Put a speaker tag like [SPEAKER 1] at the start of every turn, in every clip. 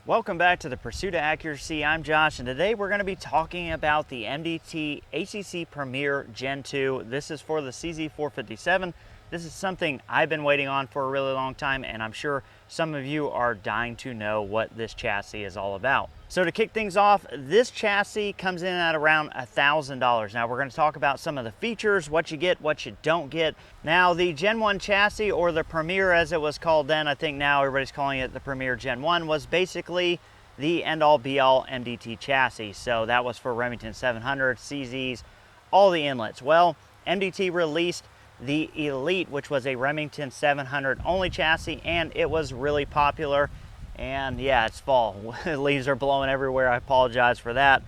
[SPEAKER 1] Welcome back to the Pursuit of Accuracy. I'm Josh, and today we're going to be talking about the MDT ACC Premier Gen 2. This is for the CZ457. This is something I've been waiting on for a really long time, and I'm sure some of you are dying to know what this chassis is all about. So to kick things off, this chassis comes in at around $1,000. Now we're going to talk about some of the features, what you get, what you don't get. Now the Gen 1 chassis, or the Premier as it was called then, I think now everybody's calling it the Premier Gen 1, was basically the end-all be-all MDT chassis. So that was for Remington 700, CZs, all the inlets. Well, MDT released the Elite, which was a Remington 700 only chassis, and it was really popular. And yeah, it's fall. Leaves are blowing everywhere. I apologize for that.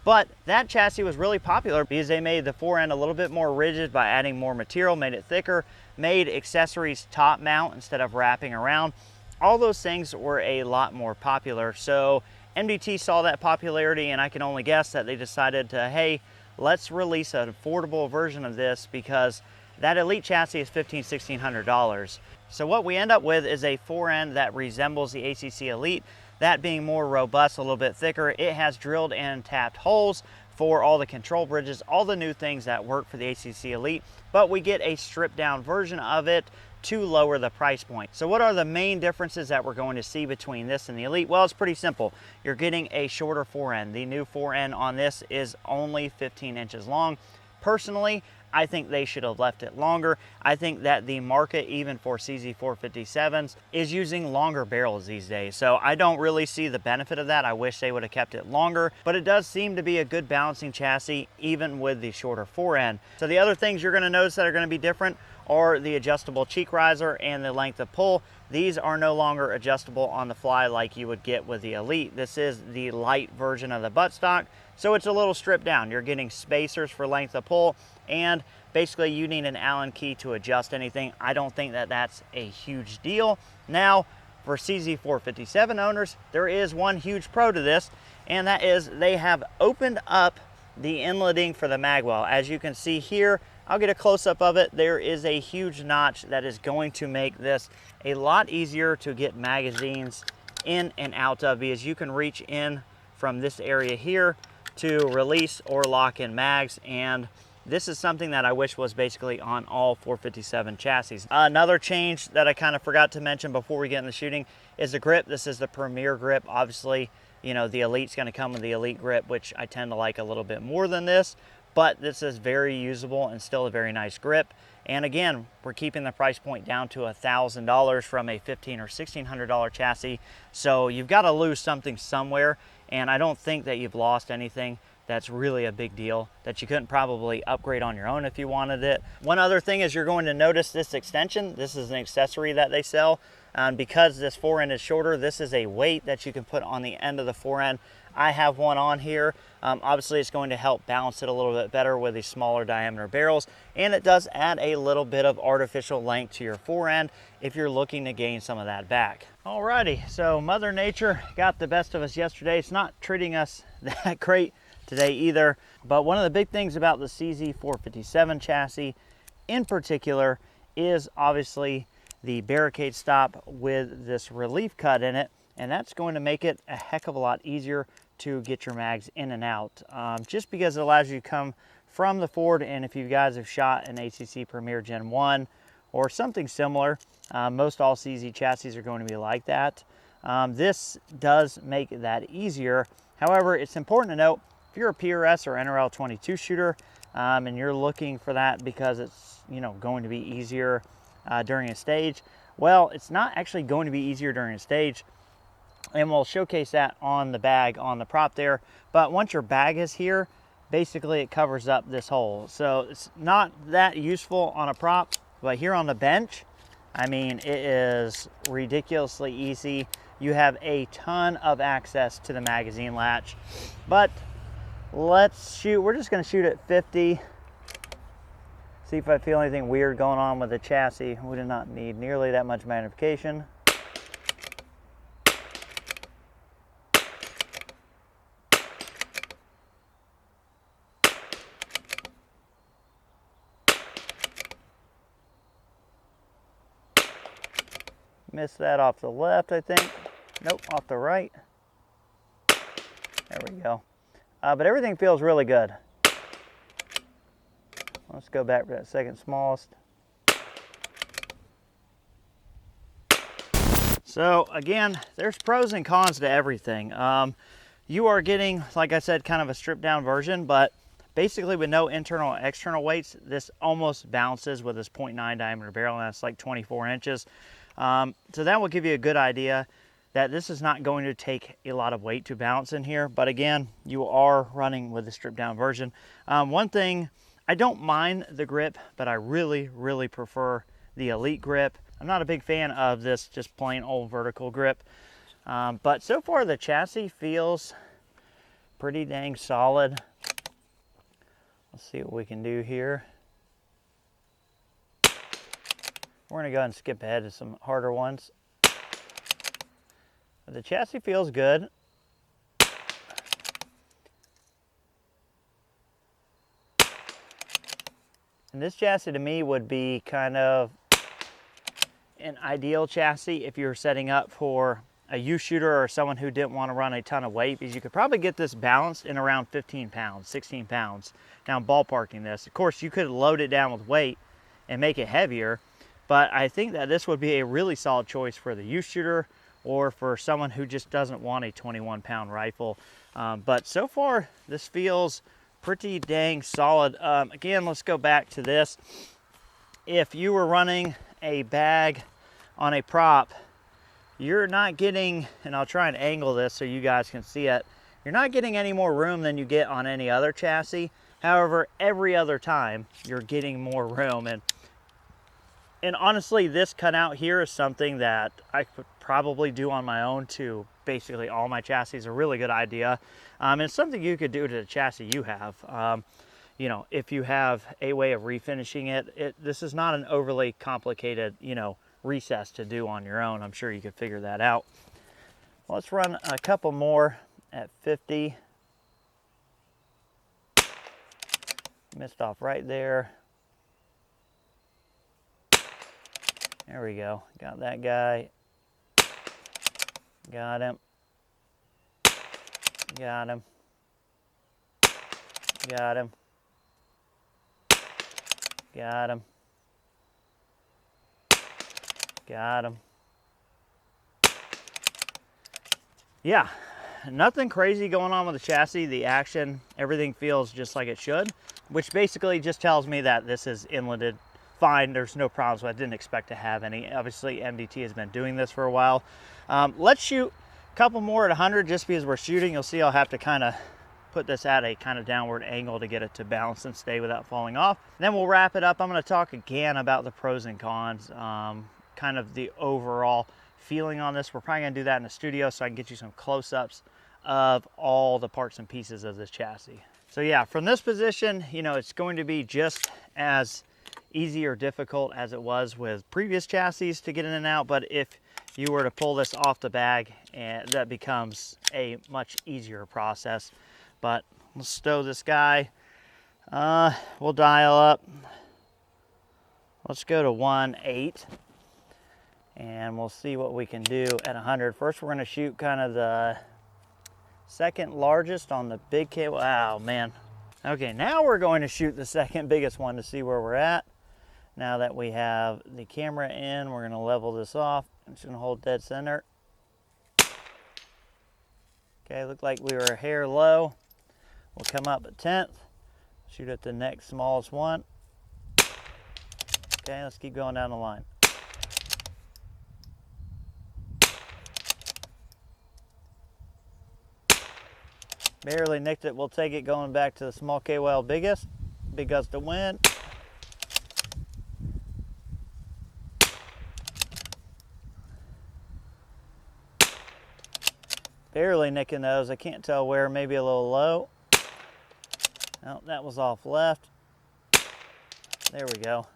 [SPEAKER 1] But that chassis was really popular because they made the fore end a little bit more rigid by adding more material, made it thicker, made accessories top mount instead of wrapping around. All those things were a lot more popular. So MDT saw that popularity, and I can only guess that they decided to, hey, let's release an affordable version of this, because that Elite chassis is $1,500, $1,600. So what we end up with is a fore end that resembles the ACC Elite, that being more robust, a little bit thicker. It has drilled and tapped holes for all the control bridges, all the new things that work for the ACC Elite, but we get a stripped down version of it to lower the price point. So what are the main differences that we're going to see between this and the Elite? Well, it's pretty simple. You're getting a shorter fore end. The new fore end on this is only 15 inches long. Personally, I think they should have left it longer. I think that the market, even for CZ457s, is using longer barrels these days. So I don't really see the benefit of that. I wish they would have kept it longer, but it does seem to be a good balancing chassis, even with the shorter fore end. So the other things you're gonna notice that are gonna be different are the adjustable cheek riser and the length of pull. These are no longer adjustable on the fly like you would get with the Elite. This is the light version of the buttstock, so it's a little stripped down. You're getting spacers for length of pull, and basically you need an Allen key to adjust anything. I don't think that that's a huge deal. Now, for CZ457 owners, there is one huge pro to this, and that is they have opened up the inletting for the Magwell. As you can see here, I'll get a close-up of it. There is a huge notch that is going to make this a lot easier to get magazines in and out of, because you can reach in from this area here to release or lock in mags, and this is something that I wish was basically on all 457 chassis. Another change that I kind of forgot to mention before we get in the shooting is the grip. This is the Premier grip. Obviously, you know, the Elite's going to come with the Elite grip, which I tend to like a little bit more than this, but this is very usable and still a very nice grip. And again, we're keeping the price point down to $1,000 from a $1,500 or $1,600 chassis. So you've got to lose something somewhere, and I don't think that you've lost anything that's really a big deal that you couldn't probably upgrade on your own if you wanted it. One other thing is you're going to notice this extension. This is an accessory that they sell. Because this fore end is shorter, this is a weight that you can put on the end of the fore end. I have one on here. Obviously, it's going to help balance it a little bit better with these smaller diameter barrels, and it does add a little bit of artificial length to your fore end if you're looking to gain some of that back. Alrighty, so Mother Nature got the best of us yesterday. It's not treating us that great today either, but one of the big things about the CZ457 chassis in particular is obviously the barricade stop with this relief cut in it, and that's going to make it a heck of a lot easier to get your mags in and out, just because it allows you to come from the forward. And if you guys have shot an ACC Premier Gen 1 or something similar, most all CZ chassis are going to be like that. This does make that easier. However, it's important to note, if you're a PRS or NRL 22 shooter, and you're looking for that because it's, you know, going to be easier during a stage, well, it's not actually going to be easier during a stage, and we'll showcase that on the bag on the prop there. But once your bag is here, basically it covers up this hole, so it's not that useful on a prop. But here on the bench, I mean, it is ridiculously easy. You have a ton of access to the magazine latch. But let's shoot. We're just going to shoot at 50. See if I feel anything weird going on with the chassis. We do not need nearly that much magnification. Missed that off the left, I think. Nope, off the right. There we go. But everything feels really good. Let's go back to that second smallest. So again, there's pros and cons to everything. You are getting, like I said, kind of a stripped down version, but basically with no internal and external weights, this almost balances with this 0.9 diameter barrel, and that's like 24 inches. So that will give you a good idea that this is not going to take a lot of weight to balance in here. But again, you are running with the stripped down version. One thing, I don't mind the grip, but I really, really prefer the Elite grip. I'm not a big fan of this just plain old vertical grip. But so far the chassis feels pretty dang solid. Let's see what we can do here. We're gonna go ahead and skip ahead to some harder ones. But the chassis feels good. And this chassis to me would be kind of an ideal chassis if you're setting up for a youth shooter or someone who didn't want to run a ton of weight, because you could probably get this balanced in around 15 pounds, 16 pounds. Now I'm ballparking this. Of course, you could load it down with weight and make it heavier, but I think that this would be a really solid choice for the youth shooter or for someone who just doesn't want a 21-pound rifle. But so far, this feels pretty dang solid. Again, let's go back to this. If you were running a bag on a prop, you're not getting, and I'll try and angle this so you guys can see it, you're not getting any more room than you get on any other chassis. However, every other time you're getting more room. And honestly, this cutout here is something that I could probably do on my own to basically all my chassis. A really good idea. It's something you could do to the chassis you have. You know, if you have a way of refinishing it, this is not an overly complicated, you know, recess to do on your own. I'm sure you could figure that out. Let's run a couple more at 50. Missed off right there. There we go. Got that guy. Got him. Got him. Got him. Got him. Got him. Yeah, nothing crazy going on with the chassis. The action, everything feels just like it should, which basically just tells me that this is inletted fine. There's no problems, but I didn't expect to have any. Obviously, MDT has been doing this for a while. Let's shoot a couple more at 100 just because we're shooting. You'll see I'll have to kind of put this at a kind of downward angle to get it to balance and stay without falling off. Then we'll wrap it up. I'm going to talk again about the pros and cons, kind of the overall feeling on this. We're probably going to do that in the studio so I can get you some close-ups of all the parts and pieces of this chassis. So yeah, from this position, you know, it's going to be just as easy or difficult as it was with previous chassis to get in and out, but if you were to pull this off the bag, that becomes a much easier process. But let's stow this guy. We'll dial up. Let's go to 1.8 and we'll see what we can do at 100. First, we're going to shoot kind of the second largest on the big cable. Wow, man. Okay, now we're going to shoot the second biggest one to see where we're at. Now that we have the camera in, we're going to level this off. I'm just going to hold dead center. Okay, looked like we were a hair low. We'll come up a 10th, shoot at the next smallest one. Okay, let's keep going down the line. Barely nicked it. We'll take it going back to the small KWL biggest. Big gust of wind. Barely nicking those. I can't tell where, maybe a little low. Oh, that was off left. There we go.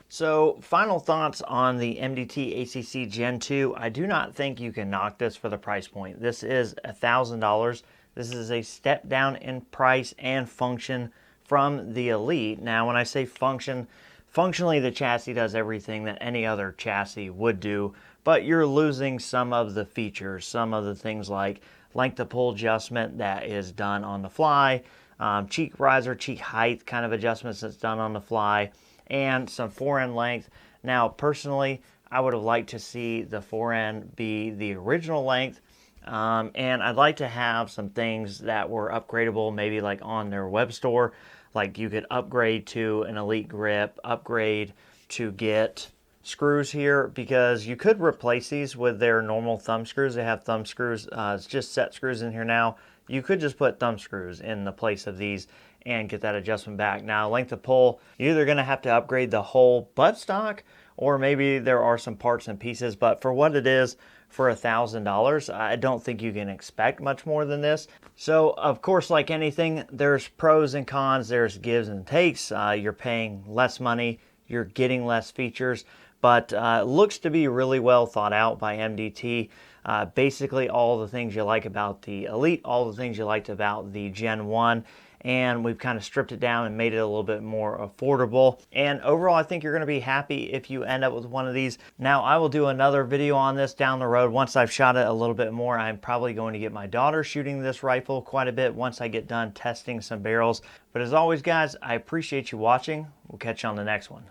[SPEAKER 1] So, final thoughts on the MDT ACC Gen 2. I do not think you can knock this for the price point. This is $1,000. This is a step down in price and function from the Elite. Now, when I say functionally the chassis does everything that any other chassis would do, but you're losing some of the features, some of the things like length of pull adjustment that is done on the fly, cheek riser, cheek height kind of adjustments that's done on the fly, and some fore-end length. Now, personally, I would have liked to see the fore-end be the original length, and I'd like to have some things that were upgradable, maybe like on their web store. Like you could upgrade to an Elite grip, upgrade to get screws here, because you could replace these with their normal thumb screws. They have thumb screws, it's just set screws in here now. You could just put thumb screws in the place of these and get that adjustment back. Now, length of pull, you're either going to have to upgrade the whole buttstock, or maybe there are some parts and pieces, but for what it is, for $1,000, I don't think you can expect much more than this. So, of course, like anything, there's pros and cons, there's gives and takes. You're paying less money, you're getting less features, but looks to be really well thought out by MDT. Basically all the things you like about the Elite, all the things you liked about the Gen 1, and we've kind of stripped it down and made it a little bit more affordable. And overall, I think you're going to be happy if you end up with one of these. Now, I will do another video on this down the road once I've shot it a little bit more. I'm probably going to get my daughter shooting this rifle quite a bit once I get done testing some barrels. But as always, guys, I appreciate you watching. We'll catch you on the next one.